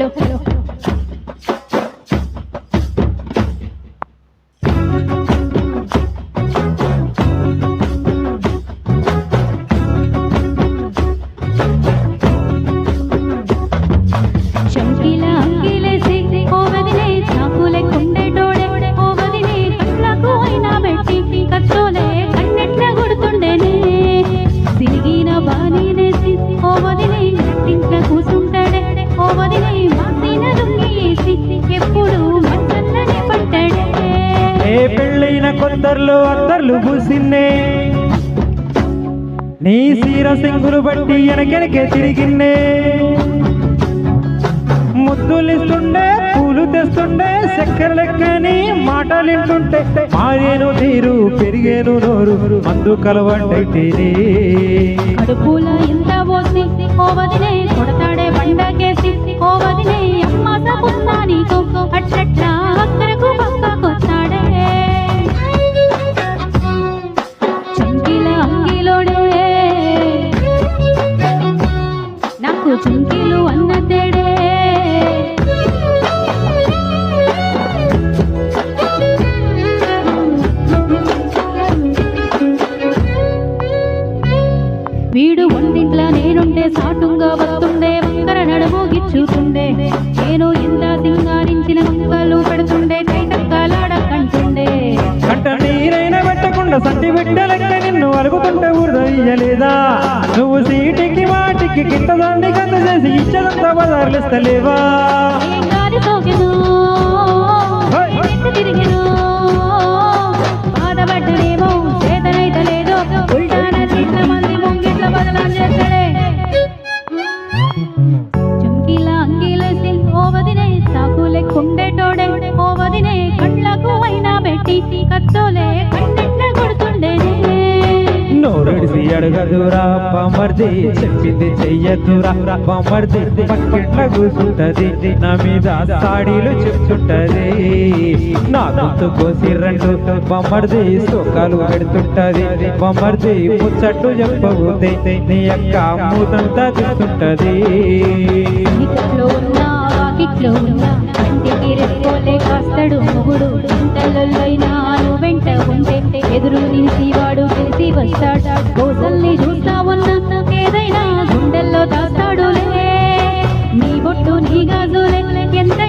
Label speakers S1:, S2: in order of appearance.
S1: hello
S2: పెళ్ళైన కొందర్లు అందర్లు పూసిన్నే నీ సీర సింగులు బట్టి వెనకెనకే తిరిగిన్నే ముద్దులిస్తుండే పూలు తెస్తుండే చక్కెర లెక్కని మాటలింటుంటే మారేను తీరు పెరిగేను నోరు మందు కలవంటైతేనే
S1: కడుపుల ఎంత పోసి ఓ వదినే కొడతాడే బండకేసి ఓ వదినే అమ్మ సపున్నా నీకు అట్లట్లా అక్కరకు పక్కకొస్తాడే చుంకిల అంగిలోడే నాకు చుంకిలు అన్నదేడే వీడు ఒంటింట్లా నేనుంటే సాటుగా వస్తుండే వంకర నడుము గిచ్చుతుండే నేను ఎంత సింగారించిన వంకలు పెడుతుండే కైటక్కలాడకంటుండే
S2: కంట నీరైనా పెట్టకుండా సంటి బిడ్డలెక్క నిన్ను అలుగుతుంటే ఊర్దయ్యలేదా నువ్వు సీటికి వాటికి కింద దాన్ని కంద చేసి ఇచ్చదంతా బదారులిస్తలేవా
S1: తిరిగిను బాధపడ్డనేమో చేతనైతలేదో ఉల్టాన చిన్న మంది ముంగిట్ల బదలాలు చేస్తాడే చుంకిలా అంగిలేసి ఓ వదినే చాకులెక్కుండేటోడే ఓ వదినే కళ్ళకు అయినా పెట్టి కత్తోలే కన్నెట్ల కొడుతుండేనే
S2: నోరుడిసి అడగదురా బామర్ది చెప్పింది చెయ్యదురా బామర్ది పక్కింట్ల కూర్చుంటది నా మీద సాడీలు చెప్తుంటది నా గుర్తు కోసి రెండు బామర్ది సోకాలు పెడుతుంటది బామర్ది ముచ్చట్టు చెప్పబోతే నీ యొక్క మూతంతా తింటుంటది
S1: ఇట్లో ఉన్నా వాకిట్లో ఉన్నా కంటికి రెక్కోలే కాస్తాడు మొగుడు ఇంతలైనా వెంట ఉంటే ఎదురు నిలిచి వాడు తెలిసి వస్తాడు కోసల్ని చూస్తా ఉన్నా ఏదైనా గుండెల్లో దాస్తాడులే నీ బొట్టు నీ గాజులే ఎంత